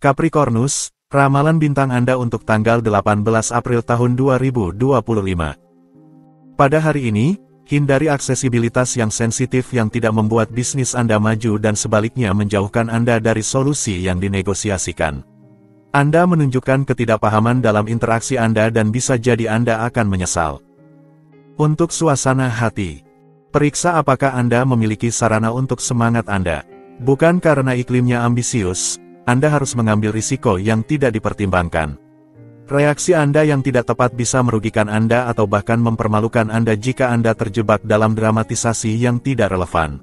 Capricornus, ramalan bintang Anda untuk tanggal 18 April tahun 2025. Pada hari ini, hindari aksesibilitas yang sensitif yang tidak membuat bisnis Anda maju dan sebaliknya menjauhkan Anda dari solusi yang dinegosiasikan. Anda menunjukkan ketidakpahaman dalam interaksi Anda dan bisa jadi Anda akan menyesal. Untuk suasana hati, periksa apakah Anda memiliki sarana untuk semangat Anda. Bukan karena iklimnya ambisius, Anda harus mengambil risiko yang tidak dipertimbangkan. Reaksi Anda yang tidak tepat bisa merugikan Anda atau bahkan mempermalukan Anda jika Anda terjebak dalam dramatisasi yang tidak relevan.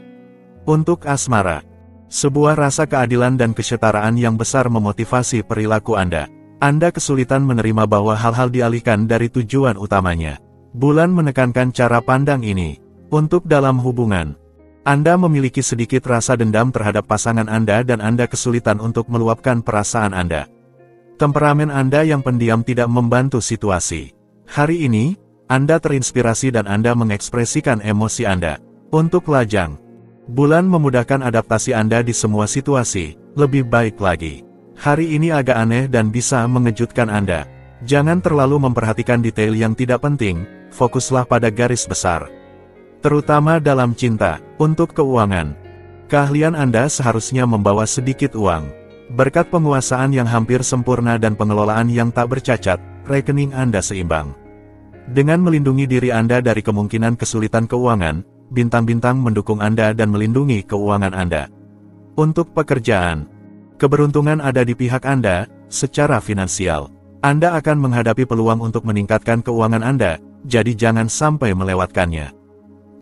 Untuk asmara, sebuah rasa keadilan dan kesetaraan yang besar memotivasi perilaku Anda. Anda kesulitan menerima bahwa hal-hal dialihkan dari tujuan utamanya. Bulan menekankan cara pandang ini. Untuk dalam hubungan, Anda memiliki sedikit rasa dendam terhadap pasangan Anda dan Anda kesulitan untuk meluapkan perasaan Anda. Temperamen Anda yang pendiam tidak membantu situasi. Hari ini, Anda terinspirasi dan Anda mengekspresikan emosi Anda. Untuk lajang, bulan memudahkan adaptasi Anda di semua situasi, lebih baik lagi. Hari ini agak aneh dan bisa mengejutkan Anda. Jangan terlalu memperhatikan detail yang tidak penting, fokuslah pada garis besar. Terutama dalam cinta. Untuk keuangan, keahlian Anda seharusnya membawa sedikit uang. Berkat penguasaan yang hampir sempurna dan pengelolaan yang tak bercacat, rekening Anda seimbang. Dengan melindungi diri Anda dari kemungkinan kesulitan keuangan, bintang-bintang mendukung Anda dan melindungi keuangan Anda. Untuk pekerjaan, keberuntungan ada di pihak Anda. Secara finansial, Anda akan menghadapi peluang untuk meningkatkan keuangan Anda, jadi jangan sampai melewatkannya.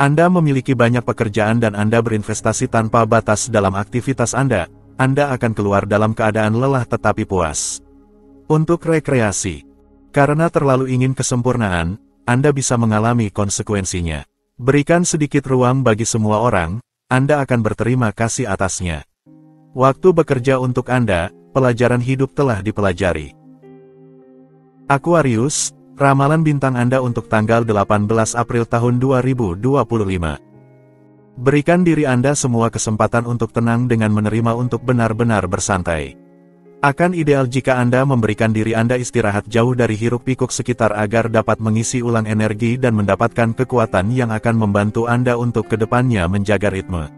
Anda memiliki banyak pekerjaan dan Anda berinvestasi tanpa batas dalam aktivitas Anda akan keluar dalam keadaan lelah tetapi puas. Untuk rekreasi, karena terlalu ingin kesempurnaan, Anda bisa mengalami konsekuensinya. Berikan sedikit ruang bagi semua orang, Anda akan berterima kasih atasnya. Waktu bekerja untuk Anda, pelajaran hidup telah dipelajari. Aquarius, ramalan bintang Anda untuk tanggal 18 April tahun 2025. Berikan diri Anda semua kesempatan untuk tenang dengan menerima untuk benar-benar bersantai. Akan ideal jika Anda memberikan diri Anda istirahat jauh dari hiruk-pikuk sekitar agar dapat mengisi ulang energi dan mendapatkan kekuatan yang akan membantu Anda untuk kedepannya menjaga ritme.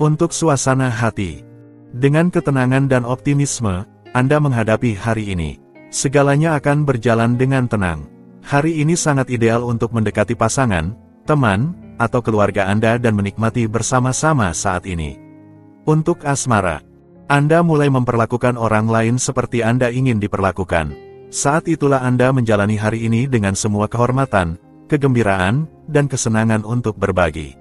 Untuk suasana hati, dengan ketenangan dan optimisme, Anda menghadapi hari ini. Segalanya akan berjalan dengan tenang. Hari ini sangat ideal untuk mendekati pasangan, teman, atau keluarga Anda dan menikmati bersama-sama saat ini. Untuk asmara, Anda mulai memperlakukan orang lain seperti Anda ingin diperlakukan. Saat itulah Anda menjalani hari ini dengan semua kehormatan, kegembiraan, dan kesenangan untuk berbagi.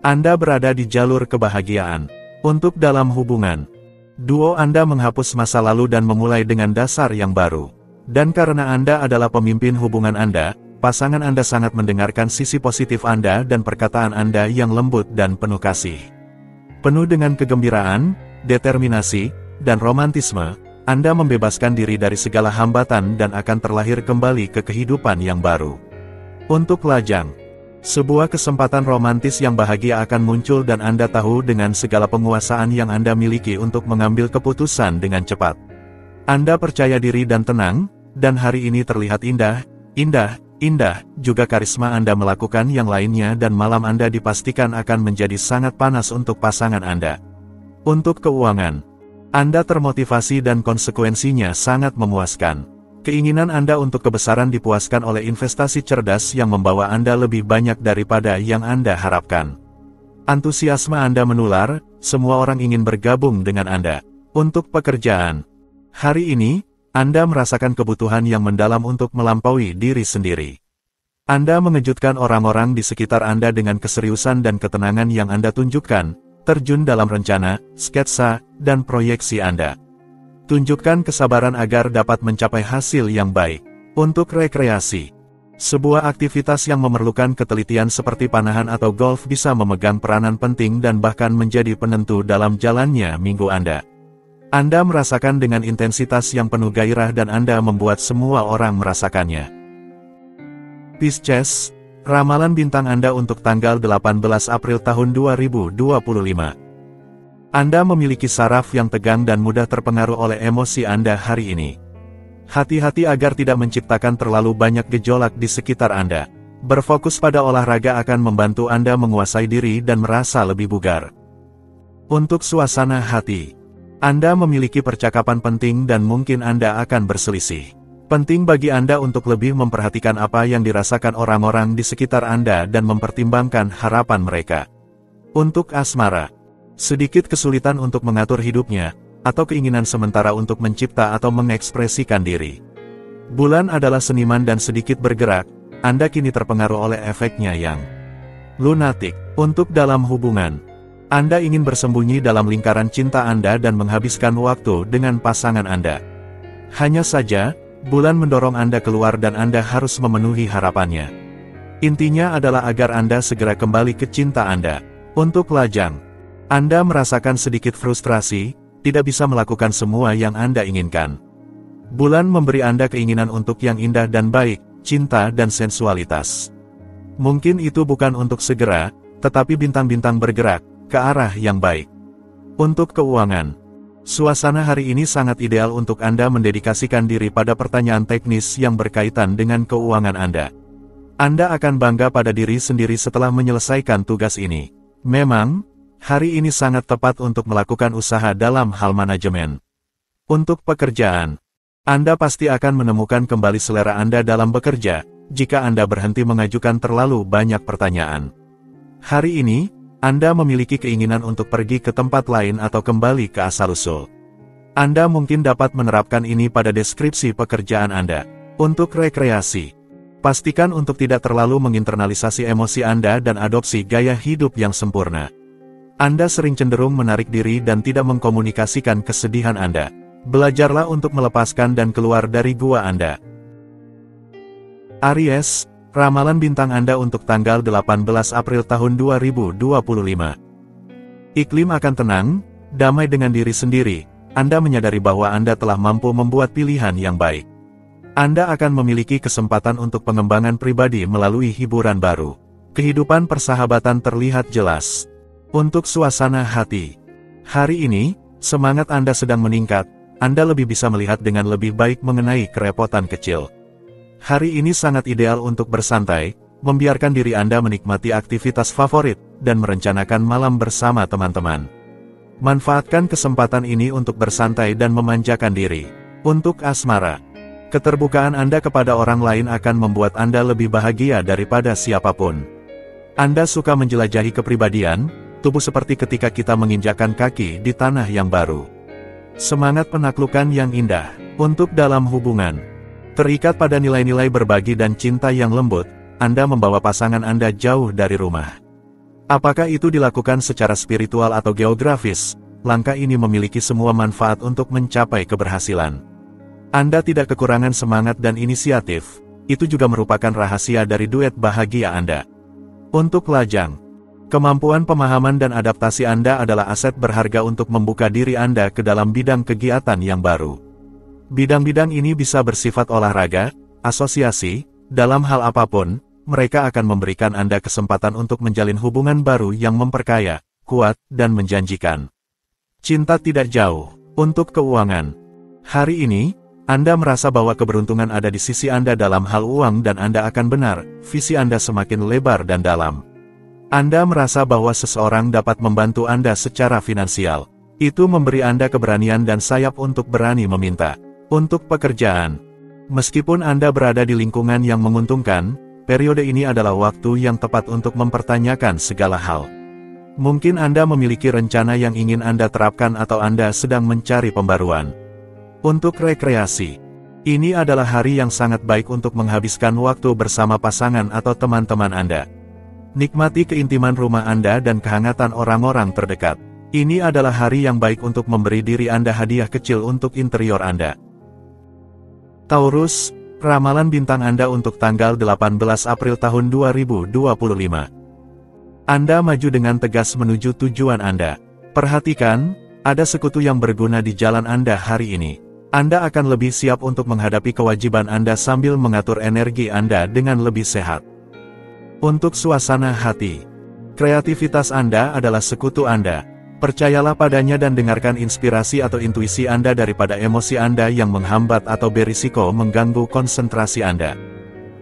Anda berada di jalur kebahagiaan. Untuk dalam hubungan, duo Anda menghapus masa lalu dan memulai dengan dasar yang baru. Dan karena Anda adalah pemimpin hubungan Anda, pasangan Anda sangat mendengarkan sisi positif Anda dan perkataan Anda yang lembut dan penuh kasih. Penuh dengan kegembiraan, determinasi, dan romantisme, Anda membebaskan diri dari segala hambatan dan akan terlahir kembali ke kehidupan yang baru. Untuk lajang, sebuah kesempatan romantis yang bahagia akan muncul dan Anda tahu dengan segala penguasaan yang Anda miliki untuk mengambil keputusan dengan cepat. Anda percaya diri dan tenang, dan hari ini terlihat indah, juga karisma Anda melakukan yang lainnya dan malam Anda dipastikan akan menjadi sangat panas untuk pasangan Anda. Untuk keuangan, Anda termotivasi dan konsekuensinya sangat memuaskan. Keinginan Anda untuk kebesaran dipuaskan oleh investasi cerdas yang membawa Anda lebih banyak daripada yang Anda harapkan. Antusiasme Anda menular, semua orang ingin bergabung dengan Anda. Untuk pekerjaan, hari ini, Anda merasakan kebutuhan yang mendalam untuk melampaui diri sendiri. Anda mengejutkan orang-orang di sekitar Anda dengan keseriusan dan ketenangan yang Anda tunjukkan, terjun dalam rencana, sketsa, dan proyeksi Anda. Tunjukkan kesabaran agar dapat mencapai hasil yang baik. Untuk rekreasi, sebuah aktivitas yang memerlukan ketelitian seperti panahan atau golf bisa memegang peranan penting dan bahkan menjadi penentu dalam jalannya minggu Anda. Anda merasakan dengan intensitas yang penuh gairah dan Anda membuat semua orang merasakannya. Pisces, ramalan bintang Anda untuk tanggal 18 April tahun 2025. Anda memiliki saraf yang tegang dan mudah terpengaruh oleh emosi Anda hari ini. Hati-hati agar tidak menciptakan terlalu banyak gejolak di sekitar Anda. Berfokus pada olahraga akan membantu Anda menguasai diri dan merasa lebih bugar. Untuk suasana hati, Anda memiliki percakapan penting dan mungkin Anda akan berselisih. Penting bagi Anda untuk lebih memperhatikan apa yang dirasakan orang-orang di sekitar Anda dan mempertimbangkan harapan mereka. Untuk asmara, sedikit kesulitan untuk mengatur hidupnya, atau keinginan sementara untuk mencipta atau mengekspresikan diri. Bulan adalah seniman dan sedikit bergerak, Anda kini terpengaruh oleh efeknya yang lunatik. Untuk dalam hubungan, Anda ingin bersembunyi dalam lingkaran cinta Anda dan menghabiskan waktu dengan pasangan Anda. Hanya saja, bulan mendorong Anda keluar dan Anda harus memenuhi harapannya. Intinya adalah agar Anda segera kembali ke cinta Anda. Untuk lajang, Anda merasakan sedikit frustrasi, tidak bisa melakukan semua yang Anda inginkan. Bulan memberi Anda keinginan untuk yang indah dan baik, cinta dan sensualitas. Mungkin itu bukan untuk segera, tetapi bintang-bintang bergerak ke arah yang baik. Untuk keuangan, suasana hari ini sangat ideal untuk Anda mendedikasikan diri pada pertanyaan teknis yang berkaitan dengan keuangan Anda. Anda akan bangga pada diri sendiri setelah menyelesaikan tugas ini. Memang, hari ini sangat tepat untuk melakukan usaha dalam hal manajemen. Untuk pekerjaan, Anda pasti akan menemukan kembali selera Anda dalam bekerja, jika Anda berhenti mengajukan terlalu banyak pertanyaan. Hari ini, Anda memiliki keinginan untuk pergi ke tempat lain atau kembali ke asal-usul. Anda mungkin dapat menerapkan ini pada deskripsi pekerjaan Anda. Untuk rekreasi, pastikan untuk tidak terlalu menginternalisasi emosi Anda dan adopsi gaya hidup yang sempurna. Anda sering cenderung menarik diri dan tidak mengkomunikasikan kesedihan Anda. Belajarlah untuk melepaskan dan keluar dari gua Anda. Aries, ramalan bintang Anda untuk tanggal 18 April tahun 2025. Iklim akan tenang, damai dengan diri sendiri. Anda menyadari bahwa Anda telah mampu membuat pilihan yang baik. Anda akan memiliki kesempatan untuk pengembangan pribadi melalui hiburan baru. Kehidupan persahabatan terlihat jelas. Untuk suasana hati, hari ini, semangat Anda sedang meningkat. Anda lebih bisa melihat dengan lebih baik mengenai kerepotan kecil. Hari ini sangat ideal untuk bersantai, membiarkan diri Anda menikmati aktivitas favorit, dan merencanakan malam bersama teman-teman. Manfaatkan kesempatan ini untuk bersantai dan memanjakan diri. Untuk asmara, keterbukaan Anda kepada orang lain akan membuat Anda lebih bahagia daripada siapapun. Anda suka menjelajahi kepribadian, tubuh seperti ketika kita menginjakkan kaki di tanah yang baru. Semangat penaklukan yang indah. Untuk dalam hubungan, terikat pada nilai-nilai berbagi dan cinta yang lembut, Anda membawa pasangan Anda jauh dari rumah. Apakah itu dilakukan secara spiritual atau geografis, langkah ini memiliki semua manfaat untuk mencapai keberhasilan. Anda tidak kekurangan semangat dan inisiatif, itu juga merupakan rahasia dari duet bahagia Anda. Untuk lajang, kemampuan pemahaman dan adaptasi Anda adalah aset berharga untuk membuka diri Anda ke dalam bidang kegiatan yang baru. Bidang-bidang ini bisa bersifat olahraga, asosiasi, dalam hal apapun, mereka akan memberikan Anda kesempatan untuk menjalin hubungan baru yang memperkaya, kuat, dan menjanjikan. Cinta tidak jauh. Untuk keuangan, hari ini, Anda merasa bahwa keberuntungan ada di sisi Anda dalam hal uang dan Anda akan benar, visi Anda semakin lebar dan dalam. Anda merasa bahwa seseorang dapat membantu Anda secara finansial. Itu memberi Anda keberanian dan sayap untuk berani meminta. Untuk pekerjaan, meskipun Anda berada di lingkungan yang menguntungkan, periode ini adalah waktu yang tepat untuk mempertanyakan segala hal. Mungkin Anda memiliki rencana yang ingin Anda terapkan atau Anda sedang mencari pembaruan. Untuk rekreasi, ini adalah hari yang sangat baik untuk menghabiskan waktu bersama pasangan atau teman-teman Anda. Nikmati keintiman rumah Anda dan kehangatan orang-orang terdekat. Ini adalah hari yang baik untuk memberi diri Anda hadiah kecil untuk interior Anda. Taurus, ramalan bintang Anda untuk tanggal 18 April tahun 2025. Anda maju dengan tegas menuju tujuan Anda. Perhatikan, ada sekutu yang berguna di jalan Anda hari ini. Anda akan lebih siap untuk menghadapi kewajiban Anda sambil mengatur energi Anda dengan lebih sehat. Untuk suasana hati, kreativitas Anda adalah sekutu Anda. Percayalah padanya dan dengarkan inspirasi atau intuisi Anda daripada emosi Anda yang menghambat atau berisiko mengganggu konsentrasi Anda.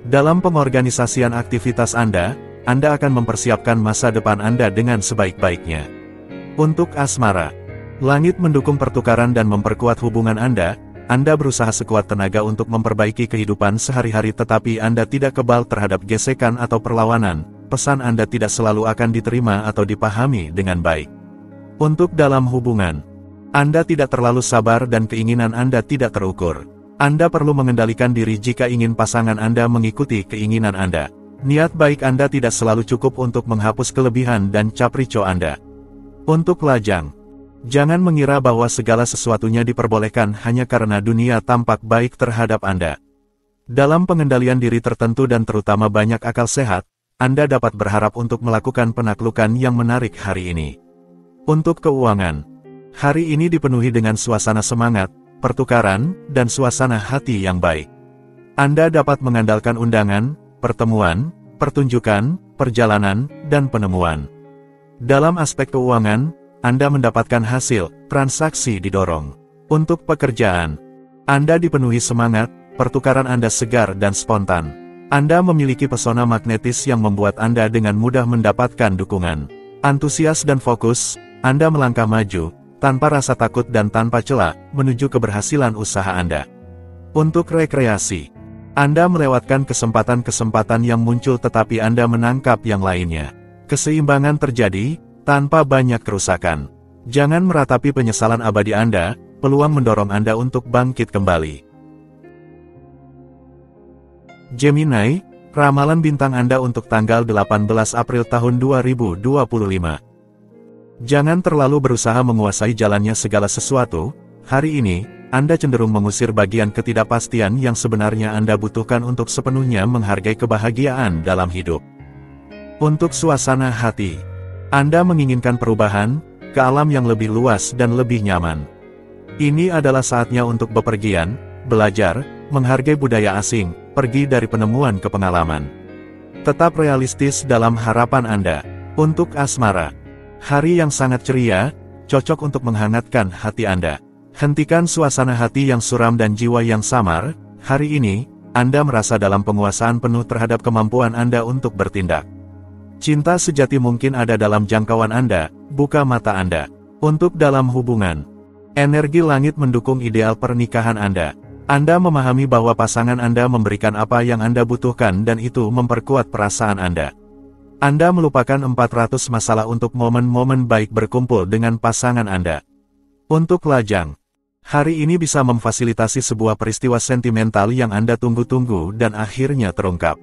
Dalam pengorganisasian aktivitas Anda akan mempersiapkan masa depan Anda dengan sebaik-baiknya. Untuk asmara, langit mendukung pertukaran dan memperkuat hubungan Anda berusaha sekuat tenaga untuk memperbaiki kehidupan sehari-hari tetapi Anda tidak kebal terhadap gesekan atau perlawanan, pesan Anda tidak selalu akan diterima atau dipahami dengan baik. Untuk dalam hubungan, Anda tidak terlalu sabar dan keinginan Anda tidak terukur. Anda perlu mengendalikan diri jika ingin pasangan Anda mengikuti keinginan Anda. Niat baik Anda tidak selalu cukup untuk menghapus kelebihan dan caprico Anda. Untuk lajang, jangan mengira bahwa segala sesuatunya diperbolehkan hanya karena dunia tampak baik terhadap Anda. Dalam pengendalian diri tertentu dan terutama banyak akal sehat, Anda dapat berharap untuk melakukan penaklukan yang menarik hari ini. Untuk keuangan, hari ini dipenuhi dengan suasana semangat, pertukaran, dan suasana hati yang baik. Anda dapat mengandalkan undangan, pertemuan, pertunjukan, perjalanan, dan penemuan. Dalam aspek keuangan, Anda mendapatkan hasil, transaksi didorong. Untuk pekerjaan, Anda dipenuhi semangat, pertukaran Anda segar dan spontan. Anda memiliki pesona magnetis yang membuat Anda dengan mudah mendapatkan dukungan. Antusias dan fokus, Anda melangkah maju, tanpa rasa takut dan tanpa celah, menuju keberhasilan usaha Anda. Untuk rekreasi, Anda melewatkan kesempatan-kesempatan yang muncul tetapi Anda menangkap yang lainnya. Keseimbangan terjadi, tanpa banyak kerusakan. Jangan meratapi penyesalan abadi Anda, peluang mendorong Anda untuk bangkit kembali. Gemini, ramalan bintang Anda untuk tanggal 18 April tahun 2025. Jangan terlalu berusaha menguasai jalannya segala sesuatu. Hari ini, Anda cenderung mengusir bagian ketidakpastian yang sebenarnya Anda butuhkan untuk sepenuhnya menghargai kebahagiaan dalam hidup. Untuk suasana hati, Anda menginginkan perubahan ke alam yang lebih luas dan lebih nyaman. Ini adalah saatnya untuk bepergian, belajar, menghargai budaya asing, pergi dari penemuan ke pengalaman. Tetap realistis dalam harapan Anda. Untuk asmara, hari yang sangat ceria, cocok untuk menghangatkan hati Anda. Hentikan suasana hati yang suram dan jiwa yang samar. Hari ini, Anda merasa dalam penguasaan penuh terhadap kemampuan Anda untuk bertindak. Cinta sejati mungkin ada dalam jangkauan Anda, buka mata Anda. Untuk dalam hubungan, energi langit mendukung ideal pernikahan Anda. Anda memahami bahwa pasangan Anda memberikan apa yang Anda butuhkan dan itu memperkuat perasaan Anda. Anda melupakan 400 masalah untuk momen-momen baik berkumpul dengan pasangan Anda. Untuk lajang, hari ini bisa memfasilitasi sebuah peristiwa sentimental yang Anda tunggu-tunggu dan akhirnya terungkap.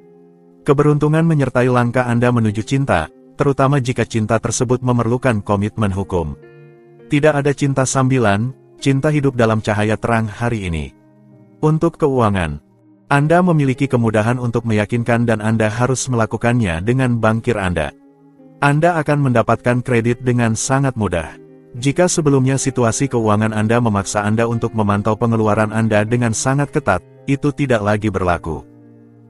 Keberuntungan menyertai langkah Anda menuju cinta, terutama jika cinta tersebut memerlukan komitmen hukum. Tidak ada cinta sambilan, cinta hidup dalam cahaya terang hari ini. Untuk keuangan, Anda memiliki kemudahan untuk meyakinkan dan Anda harus melakukannya dengan bankir Anda. Anda akan mendapatkan kredit dengan sangat mudah. Jika sebelumnya situasi keuangan Anda memaksa Anda untuk memantau pengeluaran Anda dengan sangat ketat, itu tidak lagi berlaku.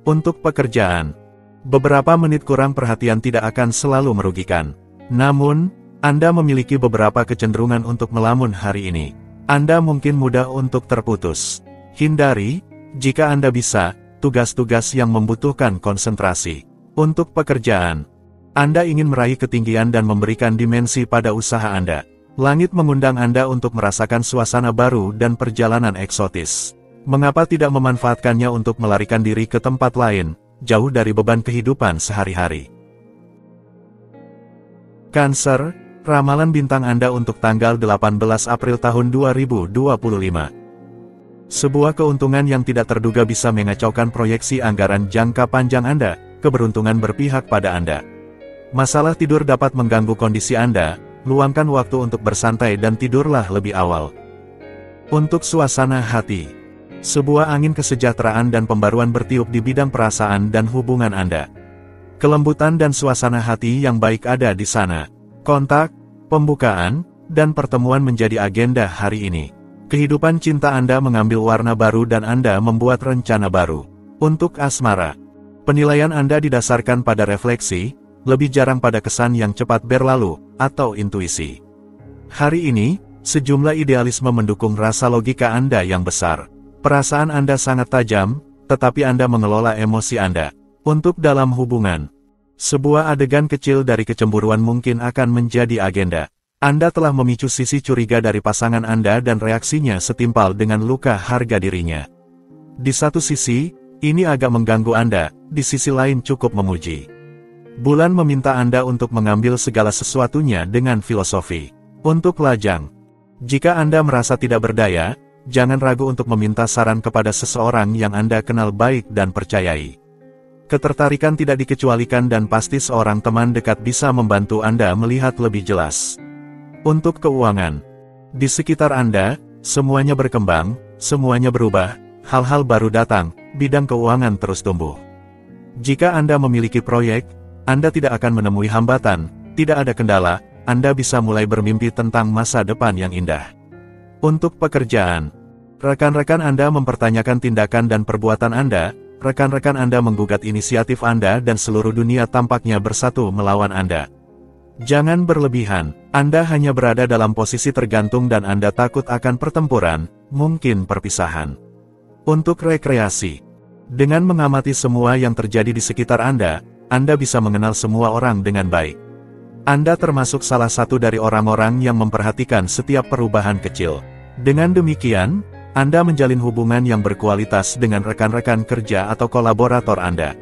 Untuk pekerjaan, beberapa menit kurang perhatian tidak akan selalu merugikan. Namun, Anda memiliki beberapa kecenderungan untuk melamun hari ini. Anda mungkin mudah untuk terputus. Hindari, jika Anda bisa, tugas-tugas yang membutuhkan konsentrasi. Untuk pekerjaan, Anda ingin meraih ketinggian dan memberikan dimensi pada usaha Anda. Langit mengundang Anda untuk merasakan suasana baru dan perjalanan eksotis. Mengapa tidak memanfaatkannya untuk melarikan diri ke tempat lain, jauh dari beban kehidupan sehari-hari? Cancer, ramalan bintang Anda untuk tanggal 18 April tahun 2025. Sebuah keuntungan yang tidak terduga bisa mengacaukan proyeksi anggaran jangka panjang Anda. Keberuntungan berpihak pada Anda. Masalah tidur dapat mengganggu kondisi Anda. Luangkan waktu untuk bersantai dan tidurlah lebih awal. Untuk suasana hati, sebuah angin kesejahteraan dan pembaruan bertiup di bidang perasaan dan hubungan Anda. Kelembutan dan suasana hati yang baik ada di sana. Kontak, pembukaan, dan pertemuan menjadi agenda hari ini. Kehidupan cinta Anda mengambil warna baru dan Anda membuat rencana baru. Untuk asmara, penilaian Anda didasarkan pada refleksi, lebih jarang pada kesan yang cepat berlalu, atau intuisi. Hari ini, sejumlah idealisme mendukung rasa logika Anda yang besar. Perasaan Anda sangat tajam, tetapi Anda mengelola emosi Anda. Untuk dalam hubungan, sebuah adegan kecil dari kecemburuan mungkin akan menjadi agenda. Anda telah memicu sisi curiga dari pasangan Anda dan reaksinya setimpal dengan luka harga dirinya. Di satu sisi, ini agak mengganggu Anda, di sisi lain cukup memuji. Bulan meminta Anda untuk mengambil segala sesuatunya dengan filosofi. Untuk lajang, jika Anda merasa tidak berdaya, jangan ragu untuk meminta saran kepada seseorang yang Anda kenal baik dan percayai. Ketertarikan tidak dikecualikan dan pasti seorang teman dekat bisa membantu Anda melihat lebih jelas. Untuk keuangan, di sekitar Anda, semuanya berkembang, semuanya berubah, hal-hal baru datang, bidang keuangan terus tumbuh. Jika Anda memiliki proyek, Anda tidak akan menemui hambatan, tidak ada kendala, Anda bisa mulai bermimpi tentang masa depan yang indah. Untuk pekerjaan, rekan-rekan Anda mempertanyakan tindakan dan perbuatan Anda, rekan-rekan Anda menggugat inisiatif Anda dan seluruh dunia tampaknya bersatu melawan Anda. Jangan berlebihan, Anda hanya berada dalam posisi tergantung dan Anda takut akan pertempuran, mungkin perpisahan. Untuk rekreasi, dengan mengamati semua yang terjadi di sekitar Anda bisa mengenal semua orang dengan baik. Anda termasuk salah satu dari orang-orang yang memperhatikan setiap perubahan kecil. Dengan demikian, Anda menjalin hubungan yang berkualitas dengan rekan-rekan kerja atau kolaborator Anda.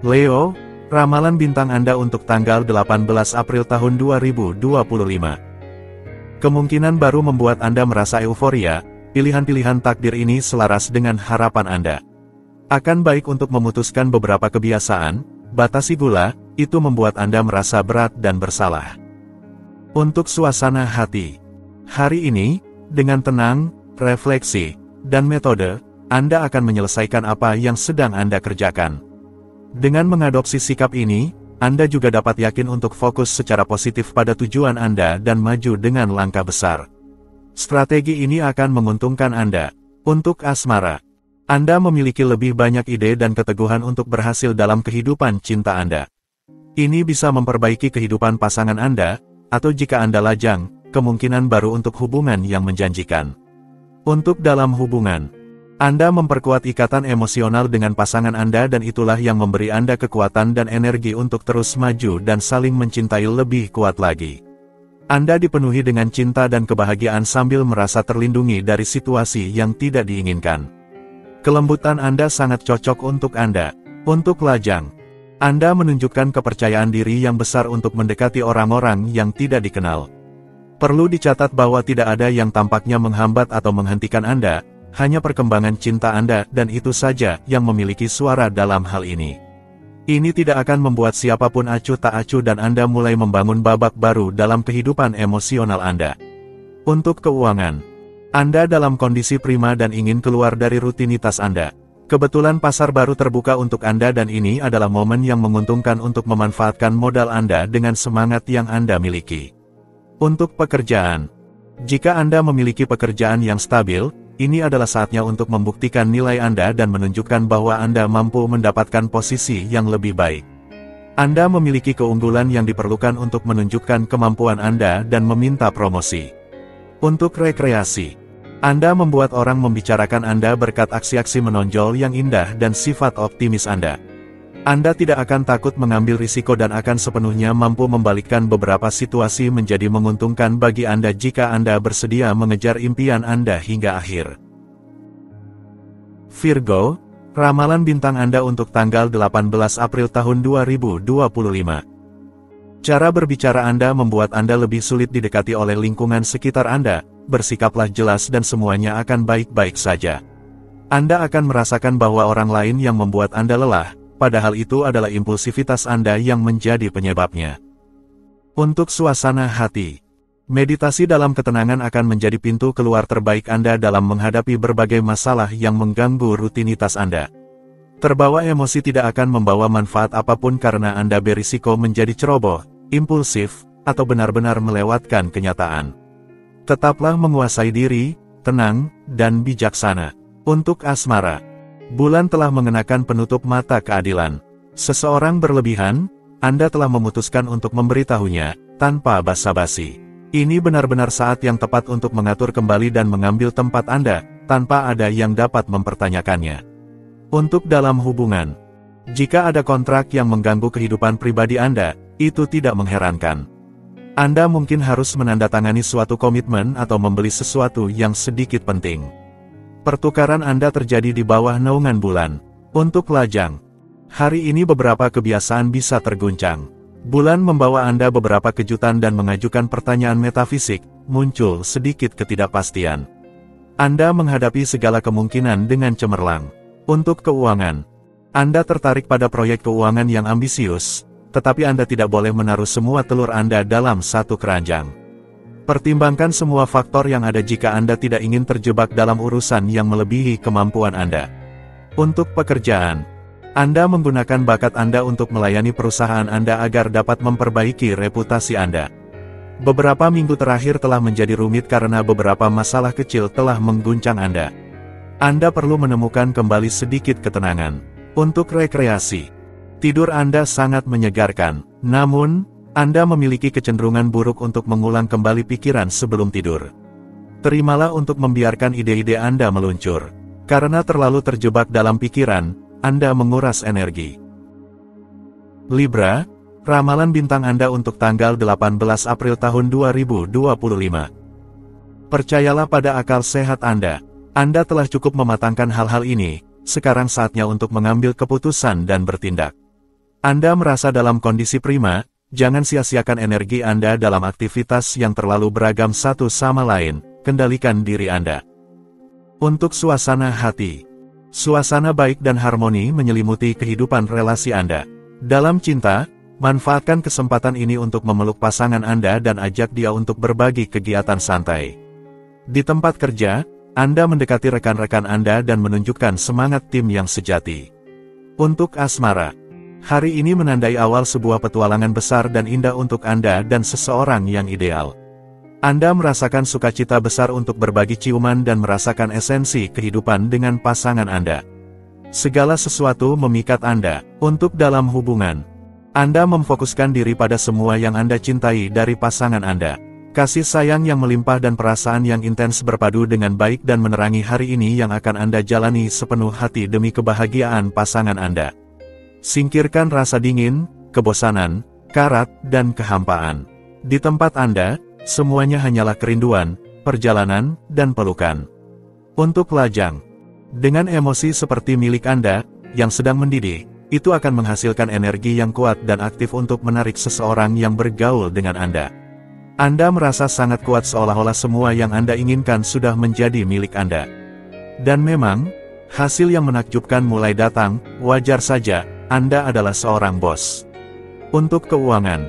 Leo, ramalan bintang Anda untuk tanggal 18 April tahun 2025. Kemungkinan baru membuat Anda merasa euforia. Pilihan-pilihan takdir ini selaras dengan harapan Anda. Akan baik untuk memutuskan beberapa kebiasaan, batasi gula, itu membuat Anda merasa berat dan bersalah. Untuk suasana hati, hari ini, dengan tenang, refleksi, dan metode, Anda akan menyelesaikan apa yang sedang Anda kerjakan. Dengan mengadopsi sikap ini, Anda juga dapat yakin untuk fokus secara positif pada tujuan Anda dan maju dengan langkah besar. Strategi ini akan menguntungkan Anda. Untuk asmara, Anda memiliki lebih banyak ide dan keteguhan untuk berhasil dalam kehidupan cinta Anda. Ini bisa memperbaiki kehidupan pasangan Anda, atau jika Anda lajang, kemungkinan baru untuk hubungan yang menjanjikan. Untuk dalam hubungan, Anda memperkuat ikatan emosional dengan pasangan Anda dan itulah yang memberi Anda kekuatan dan energi untuk terus maju dan saling mencintai lebih kuat lagi. Anda dipenuhi dengan cinta dan kebahagiaan sambil merasa terlindungi dari situasi yang tidak diinginkan. Kelembutan Anda sangat cocok untuk Anda. Untuk lajang, Anda menunjukkan kepercayaan diri yang besar untuk mendekati orang-orang yang tidak dikenal. Perlu dicatat bahwa tidak ada yang tampaknya menghambat atau menghentikan Anda, hanya perkembangan cinta Anda dan itu saja yang memiliki suara dalam hal ini. Ini tidak akan membuat siapapun acuh tak acuh dan Anda mulai membangun babak baru dalam kehidupan emosional Anda. Untuk keuangan, Anda dalam kondisi prima dan ingin keluar dari rutinitas Anda. Kebetulan pasar baru terbuka untuk Anda dan ini adalah momen yang menguntungkan untuk memanfaatkan modal Anda dengan semangat yang Anda miliki. Untuk pekerjaan, jika Anda memiliki pekerjaan yang stabil, ini adalah saatnya untuk membuktikan nilai Anda dan menunjukkan bahwa Anda mampu mendapatkan posisi yang lebih baik. Anda memiliki keunggulan yang diperlukan untuk menunjukkan kemampuan Anda dan meminta promosi. Untuk rekreasi, Anda membuat orang membicarakan Anda berkat aksi-aksi menonjol yang indah dan sifat optimis Anda. Anda tidak akan takut mengambil risiko dan akan sepenuhnya mampu membalikkan beberapa situasi menjadi menguntungkan bagi Anda jika Anda bersedia mengejar impian Anda hingga akhir. Virgo, ramalan bintang Anda untuk tanggal 18 April tahun 2025. Cara berbicara Anda membuat Anda lebih sulit didekati oleh lingkungan sekitar Anda, bersikaplah jelas dan semuanya akan baik-baik saja. Anda akan merasakan bahwa orang lain yang membuat Anda lelah, padahal itu adalah impulsivitas Anda yang menjadi penyebabnya. Untuk suasana hati, meditasi dalam ketenangan akan menjadi pintu keluar terbaik Anda dalam menghadapi berbagai masalah yang mengganggu rutinitas Anda. Terbawa emosi tidak akan membawa manfaat apapun karena Anda berisiko menjadi ceroboh, impulsif, atau benar-benar melewatkan kenyataan. Tetaplah menguasai diri, tenang, dan bijaksana. Untuk asmara, bulan telah mengenakan penutup mata keadilan. Seseorang berlebihan, Anda telah memutuskan untuk memberitahunya, tanpa basa-basi. Ini benar-benar saat yang tepat untuk mengatur kembali dan mengambil tempat Anda, tanpa ada yang dapat mempertanyakannya. Untuk dalam hubungan, jika ada kontrak yang mengganggu kehidupan pribadi Anda, itu tidak mengherankan. Anda mungkin harus menandatangani suatu komitmen atau membeli sesuatu yang sedikit penting. Pertukaran Anda terjadi di bawah naungan bulan. Untuk lajang, hari ini beberapa kebiasaan bisa terguncang. Bulan membawa Anda beberapa kejutan dan mengajukan pertanyaan metafisik, muncul sedikit ketidakpastian. Anda menghadapi segala kemungkinan dengan cemerlang. Untuk keuangan, Anda tertarik pada proyek keuangan yang ambisius, tetapi Anda tidak boleh menaruh semua telur Anda dalam satu keranjang. Pertimbangkan semua faktor yang ada jika Anda tidak ingin terjebak dalam urusan yang melebihi kemampuan Anda. Untuk pekerjaan, Anda menggunakan bakat Anda untuk melayani perusahaan Anda agar dapat memperbaiki reputasi Anda. Beberapa minggu terakhir telah menjadi rumit karena beberapa masalah kecil telah mengguncang Anda. Anda perlu menemukan kembali sedikit ketenangan. Untuk rekreasi, tidur Anda sangat menyegarkan, namun, Anda memiliki kecenderungan buruk untuk mengulang kembali pikiran sebelum tidur. Terimalah untuk membiarkan ide-ide Anda meluncur. Karena terlalu terjebak dalam pikiran, Anda menguras energi. Libra, ramalan bintang Anda untuk tanggal 18 April tahun 2025. Percayalah pada akal sehat Anda. Anda telah cukup mematangkan hal-hal ini, sekarang saatnya untuk mengambil keputusan dan bertindak. Anda merasa dalam kondisi prima, jangan sia-siakan energi Anda dalam aktivitas yang terlalu beragam satu sama lain, kendalikan diri Anda. Untuk suasana hati, suasana baik dan harmoni menyelimuti kehidupan relasi Anda. Dalam cinta, manfaatkan kesempatan ini untuk memeluk pasangan Anda dan ajak dia untuk berbagi kegiatan santai. Di tempat kerja, Anda mendekati rekan-rekan Anda dan menunjukkan semangat tim yang sejati. Untuk asmara, hari ini menandai awal sebuah petualangan besar dan indah untuk Anda dan seseorang yang ideal. Anda merasakan sukacita besar untuk berbagi ciuman dan merasakan esensi kehidupan dengan pasangan Anda. Segala sesuatu memikat Anda. Untuk dalam hubungan, Anda memfokuskan diri pada semua yang Anda cintai dari pasangan Anda. Kasih sayang yang melimpah dan perasaan yang intens berpadu dengan baik dan menerangi hari ini yang akan Anda jalani sepenuh hati demi kebahagiaan pasangan Anda. Singkirkan rasa dingin, kebosanan, karat, dan kehampaan. Di tempat Anda, semuanya hanyalah kerinduan, perjalanan, dan pelukan. Untuk lajang, dengan emosi seperti milik Anda, yang sedang mendidih, itu akan menghasilkan energi yang kuat dan aktif untuk menarik seseorang yang bergaul dengan Anda. Anda merasa sangat kuat seolah-olah semua yang Anda inginkan sudah menjadi milik Anda. Dan memang, hasil yang menakjubkan mulai datang, wajar saja, Anda adalah seorang bos. Untuk keuangan,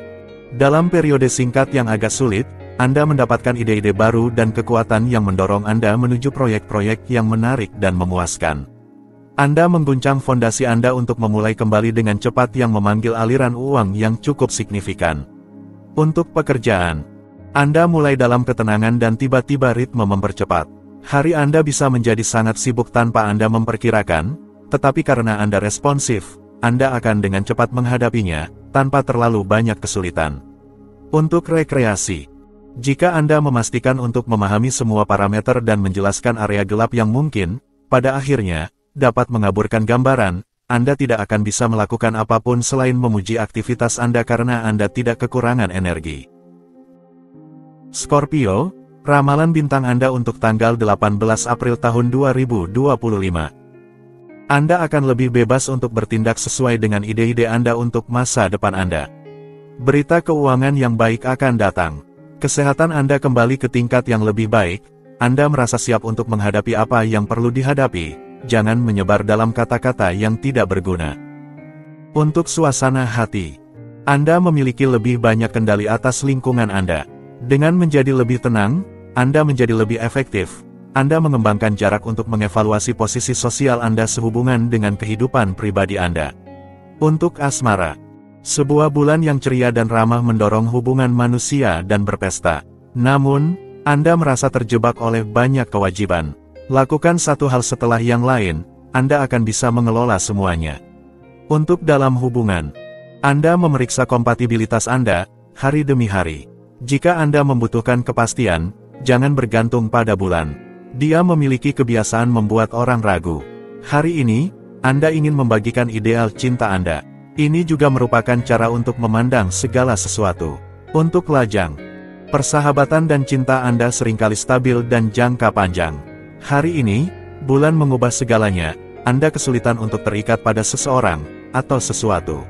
dalam periode singkat yang agak sulit, Anda mendapatkan ide-ide baru dan kekuatan yang mendorong Anda menuju proyek-proyek yang menarik dan memuaskan. Anda mengguncang fondasi Anda untuk memulai kembali dengan cepat yang memanggil aliran uang yang cukup signifikan. Untuk pekerjaan, Anda mulai dalam ketenangan dan tiba-tiba ritme mempercepat. Hari Anda bisa menjadi sangat sibuk tanpa Anda memperkirakan, tetapi karena Anda responsif, Anda akan dengan cepat menghadapinya, tanpa terlalu banyak kesulitan. Untuk rekreasi, jika Anda memastikan untuk memahami semua parameter dan menjelaskan area gelap yang mungkin, pada akhirnya, dapat mengaburkan gambaran, Anda tidak akan bisa melakukan apapun selain memuji aktivitas Anda karena Anda tidak kekurangan energi. Scorpio, ramalan bintang Anda untuk tanggal 18 April tahun 2025. Anda akan lebih bebas untuk bertindak sesuai dengan ide-ide Anda untuk masa depan Anda. Berita keuangan yang baik akan datang. Kesehatan Anda kembali ke tingkat yang lebih baik, Anda merasa siap untuk menghadapi apa yang perlu dihadapi, jangan menyebar dalam kata-kata yang tidak berguna. Untuk suasana hati, Anda memiliki lebih banyak kendali atas lingkungan Anda. Dengan menjadi lebih tenang, Anda menjadi lebih efektif. Anda mengembangkan jarak untuk mengevaluasi posisi sosial Anda sehubungan dengan kehidupan pribadi Anda. Untuk asmara, sebuah bulan yang ceria dan ramah mendorong hubungan manusia dan berpesta. Namun, Anda merasa terjebak oleh banyak kewajiban. Lakukan satu hal setelah yang lain, Anda akan bisa mengelola semuanya. Untuk dalam hubungan, Anda memeriksa kompatibilitas Anda, hari demi hari. Jika Anda membutuhkan kepastian, jangan bergantung pada bulan. Dia memiliki kebiasaan membuat orang ragu. Hari ini, Anda ingin membagikan ideal cinta Anda. Ini juga merupakan cara untuk memandang segala sesuatu. Untuk lajang, persahabatan dan cinta Anda seringkali stabil dan jangka panjang. Hari ini, bulan mengubah segalanya. Anda kesulitan untuk terikat pada seseorang atau sesuatu.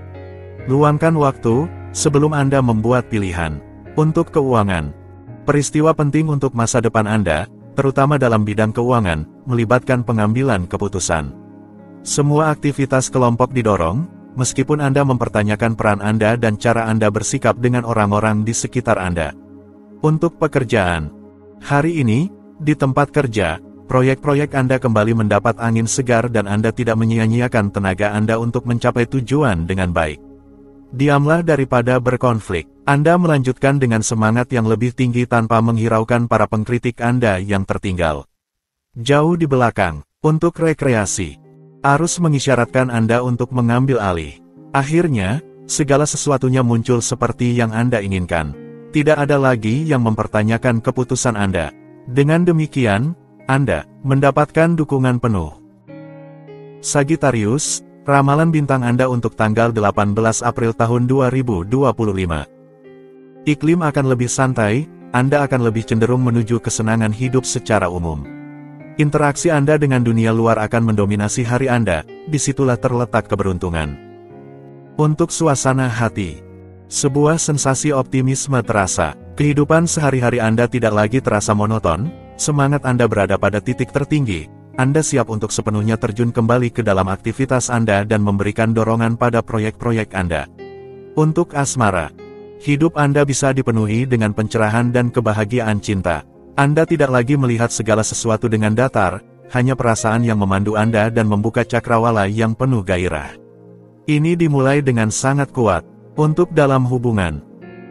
Luangkan waktu sebelum Anda membuat pilihan. Untuk keuangan, peristiwa penting untuk masa depan Anda, terutama dalam bidang keuangan, melibatkan pengambilan keputusan. Semua aktivitas kelompok didorong, meskipun Anda mempertanyakan peran Anda dan cara Anda bersikap dengan orang-orang di sekitar Anda. Untuk pekerjaan, hari ini, di tempat kerja, proyek-proyek Anda kembali mendapat angin segar dan Anda tidak menyia-nyiakan tenaga Anda untuk mencapai tujuan dengan baik. Diamlah daripada berkonflik. Anda melanjutkan dengan semangat yang lebih tinggi tanpa menghiraukan para pengkritik Anda yang tertinggal. Jauh di belakang, untuk rekreasi. Arus mengisyaratkan Anda untuk mengambil alih. Akhirnya, segala sesuatunya muncul seperti yang Anda inginkan. Tidak ada lagi yang mempertanyakan keputusan Anda. Dengan demikian, Anda mendapatkan dukungan penuh. Sagittarius, ramalan bintang Anda untuk tanggal 18 April tahun 2025. Iklim akan lebih santai, Anda akan lebih cenderung menuju kesenangan hidup secara umum. Interaksi Anda dengan dunia luar akan mendominasi hari Anda, disitulah terletak keberuntungan. Untuk suasana hati, sebuah sensasi optimisme terasa. Kehidupan sehari-hari Anda tidak lagi terasa monoton, semangat Anda berada pada titik tertinggi. Anda siap untuk sepenuhnya terjun kembali ke dalam aktivitas Anda dan memberikan dorongan pada proyek-proyek Anda. Untuk asmara, hidup Anda bisa dipenuhi dengan pencerahan dan kebahagiaan cinta. Anda tidak lagi melihat segala sesuatu dengan datar, hanya perasaan yang memandu Anda dan membuka cakrawala yang penuh gairah. Ini dimulai dengan sangat kuat. Untuk dalam hubungan,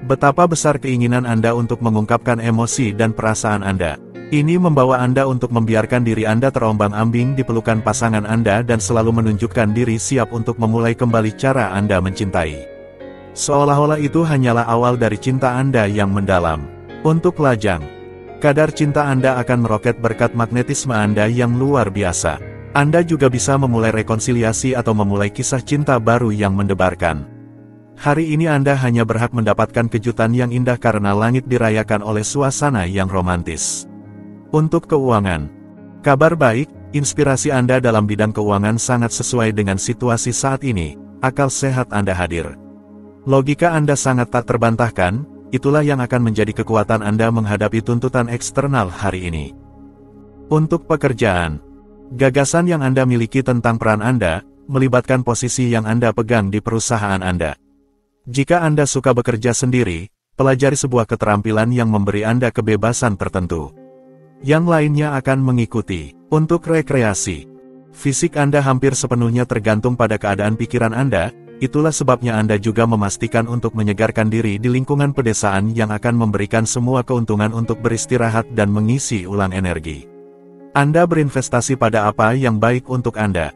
betapa besar keinginan Anda untuk mengungkapkan emosi dan perasaan Anda. Ini membawa Anda untuk membiarkan diri Anda terombang-ambing di pelukan pasangan Anda dan selalu menunjukkan diri siap untuk memulai kembali cara Anda mencintai. Seolah-olah itu hanyalah awal dari cinta Anda yang mendalam. Untuk lajang, kadar cinta Anda akan meroket berkat magnetisme Anda yang luar biasa. Anda juga bisa memulai rekonsiliasi atau memulai kisah cinta baru yang mendebarkan. Hari ini Anda hanya berhak mendapatkan kejutan yang indah karena langit dirayakan oleh suasana yang romantis. Untuk keuangan, kabar baik, inspirasi Anda dalam bidang keuangan sangat sesuai dengan situasi saat ini, akal sehat Anda hadir. Logika Anda sangat tak terbantahkan, itulah yang akan menjadi kekuatan Anda menghadapi tuntutan eksternal hari ini. Untuk pekerjaan, gagasan yang Anda miliki tentang peran Anda, melibatkan posisi yang Anda pegang di perusahaan Anda. Jika Anda suka bekerja sendiri, pelajari sebuah keterampilan yang memberi Anda kebebasan tertentu. Yang lainnya akan mengikuti. Untuk rekreasi, fisik Anda hampir sepenuhnya tergantung pada keadaan pikiran Anda, itulah sebabnya Anda juga memastikan untuk menyegarkan diri di lingkungan pedesaan yang akan memberikan semua keuntungan untuk beristirahat dan mengisi ulang energi. Anda berinvestasi pada apa yang baik untuk Anda.